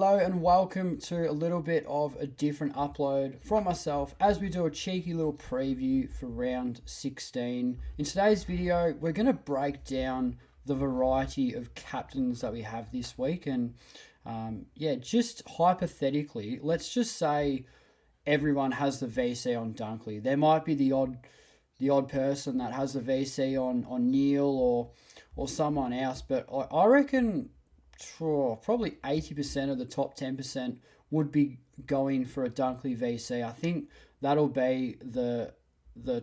Hello and welcome to a little bit of a different upload from myself as we do a cheeky little preview for round 16. In today's video, we're going to break down the variety of captains that we have this week. And just hypothetically, let's just say everyone has the VC on Dunkley. There might be the odd person that has the VC on Neil or someone else, but I reckon probably 80% of the top 10% would be going for a Dunkley VC. I think that'll be the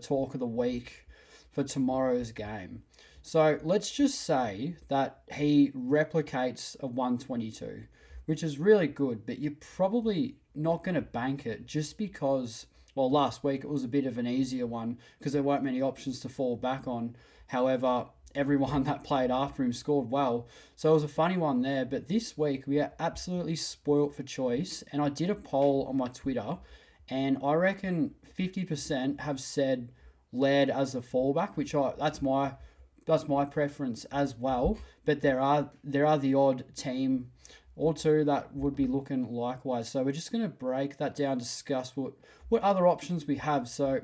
talk of the week for tomorrow's game. So let's just say that he replicates a 122, which is really good, but you're probably not going to bank it just because, well, last week it was a bit of an easier one because there weren't many options to fall back on. However, everyone that played after him scored well. So it was a funny one there. But this week, we are absolutely spoilt for choice. And I did a poll on my Twitter, and I reckon 50% have said Laird as a fallback, which that's my preference as well. But there are the odd team or two that would be looking likewise. So we're just going to break that down, discuss what other options we have. So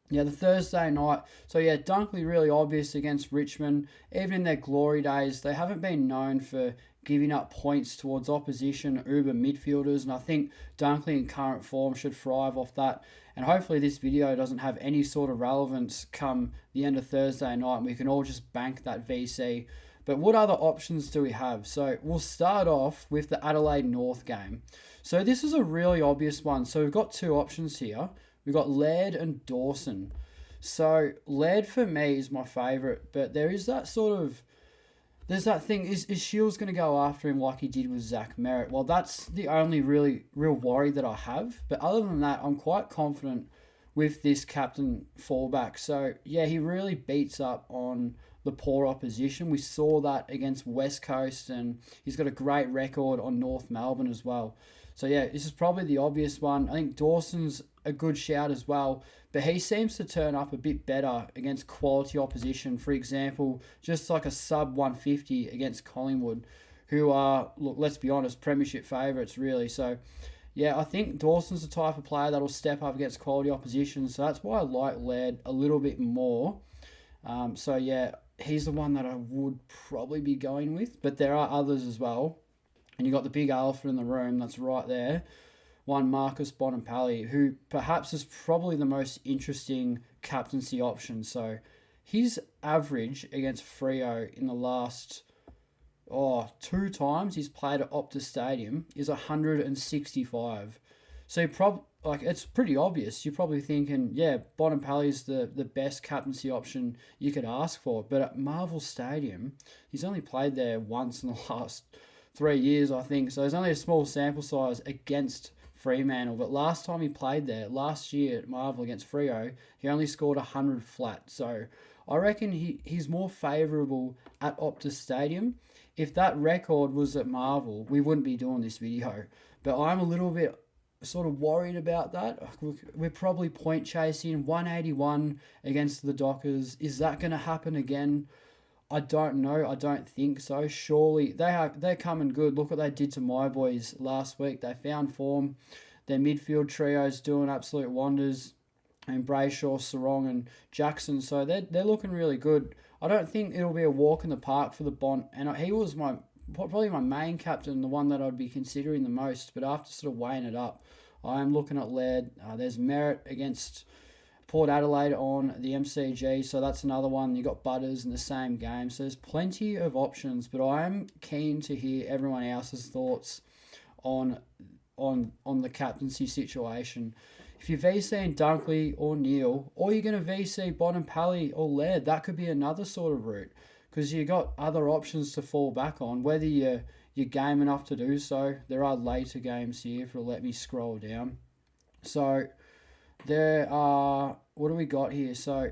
the Thursday night. So, Dunkley really obvious against Richmond. Even in their glory days, they haven't been known for giving up points towards opposition uber midfielders. And I think Dunkley in current form should thrive off that. And hopefully this video doesn't have any sort of relevance come the end of Thursday night. And we can all just bank that VC. But what other options do we have? So we'll start off with the Adelaide North game. So this is a really obvious one. So we've got two options here. We've got Laird and Dawson. So Laird for me is my favourite, but there is that there's that thing, is Shields going to go after him like he did with Zach Merritt? Well, that's the only real worry that I have. But other than that, I'm quite confident with this captain fallback. So, he really beats up on the poor opposition. We saw that against West Coast, and he's got a great record on North Melbourne as well. So, this is probably the obvious one. I think Dawson's a good shout as well, but he seems to turn up a bit better against quality opposition. For example, just like a sub 150 against Collingwood, who are, look, let's be honest, premiership favourites really. So, I think Dawson's the type of player that'll step up against quality opposition. So that's why I like Laird a little bit more. He's the one that I would probably be going with, but there are others as well. And you've got the big elephant in the room that's right there. One Marcus Bonampally, who perhaps is probably the most interesting captaincy option. So his average against Freo in the last two times he's played at Optus Stadium is 165. So it's pretty obvious. You're probably thinking, Bonampally is the best captaincy option you could ask for. But at Marvel Stadium, he's only played there once in the last 3 years, I think. So there's only a small sample size against Fremantle. But last time he played there, last year at Marvel against Freo, he only scored 100 flat. So I reckon he's more favourable at Optus Stadium. If that record was at Marvel, we wouldn't be doing this video. But I'm a little bit sort of worried about that. We're probably point chasing 181 against the Dockers. Is that going to happen again? I don't know. I don't think so. Surely they're coming good. Look what they did to my boys last week. They found form. Their midfield trio's doing absolute wonders. And Brayshaw, Sarong and Jackson. So they're looking really good. I don't think it'll be a walk in the park for the Bont. And he was probably my main captain, the one that I'd be considering the most. But after sort of weighing it up, I am looking at Laird. There's Merritt against Port Adelaide on the MCG, so that's another one. You got Butters in the same game, so there's plenty of options. But I am keen to hear everyone else's thoughts on the captaincy situation. If you're VCing Dunkley or Neil, or you're going to VC Bonampally or Laird, that could be another sort of route because you got other options to fall back on. Whether you're game enough to do so, there are later games here. If it'll let me scroll down, so. There are, what do we got here? So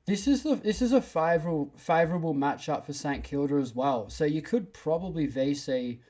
this is a favourable matchup for St Kilda as well. So you could probably VC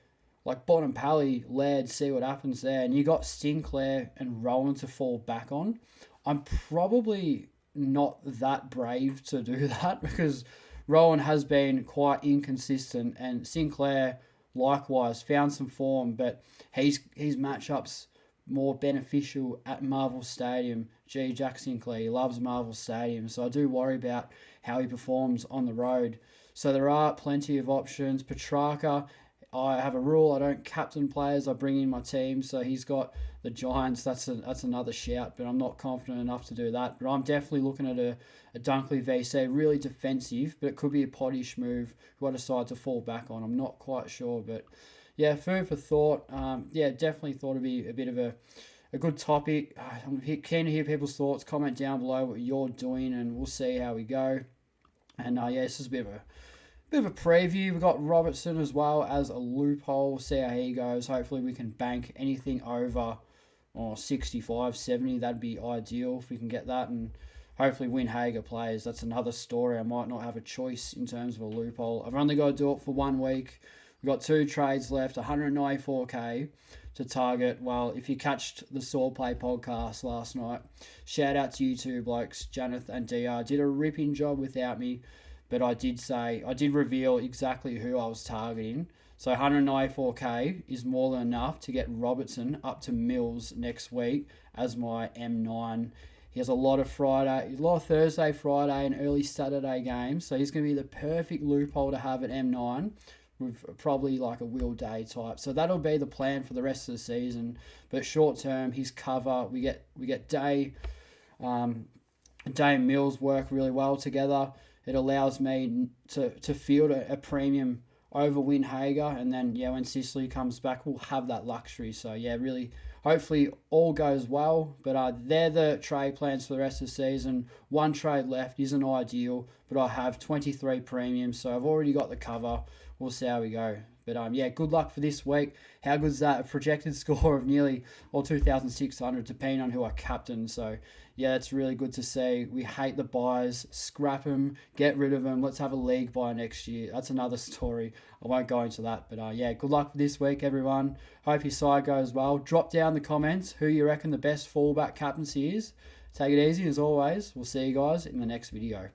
like Bonampally, Laird, see what happens there. And you got Sinclair and Rowan to fall back on. I'm probably not that brave to do that because Rowan has been quite inconsistent and Sinclair likewise found some form, but his matchups more beneficial at Marvel Stadium. Jack Sinclair, he loves Marvel Stadium, so I do worry about how he performs on the road. So there are plenty of options. Petrarca, I have a rule, I don't captain players, I bring in my team, so he's got the Giants, that's another shout, but I'm not confident enough to do that. But I'm definitely looking at a Dunkley VC, really defensive, but it could be a pottish move who I decide to fall back on. I'm not quite sure, but yeah, food for thought. Definitely thought it'd be a bit of a good topic. I'm keen to hear people's thoughts. Comment down below what you're doing, and we'll see how we go. And this is a bit of a preview. We've got Robertson as well as a loophole. We'll see how he goes. Hopefully we can bank anything over 65, 70. That'd be ideal if we can get that. And hopefully Windhager plays. That's another story. I might not have a choice in terms of a loophole. I've only got to do it for 1 week. We've got 2 trades left, 194k to target. Well, if you catched the Swordplay podcast last night, shout out to you two blokes, Janeth and DR. Did a ripping job without me, but I did reveal exactly who I was targeting. So 194k is more than enough to get Robertson up to Mills next week as my M9. He has a lot of Thursday, Friday, and early Saturday games, so he's going to be the perfect loophole to have at M9. With probably like a Will Day type. So that'll be the plan for the rest of the season. But short term, his cover, we get Day and Mills work really well together. It allows me to field a premium over Windhager, and then when Sicily comes back, we'll have that luxury. So really, hopefully all goes well. But they're the trade plans for the rest of the season. 1 trade left isn't ideal, but I have 23 premiums, so I've already got the cover. We'll see how we go. But good luck for this week. How good is that? A projected score of nearly 2,600, depending on who I captain. So it's really good to see. We hate the buys. Scrap them. Get rid of them. Let's have a league buy next year. That's another story. I won't go into that. But good luck for this week, everyone. Hope your side goes well. Drop down the comments who you reckon the best fallback captaincy is. Take it easy as always. We'll see you guys in the next video.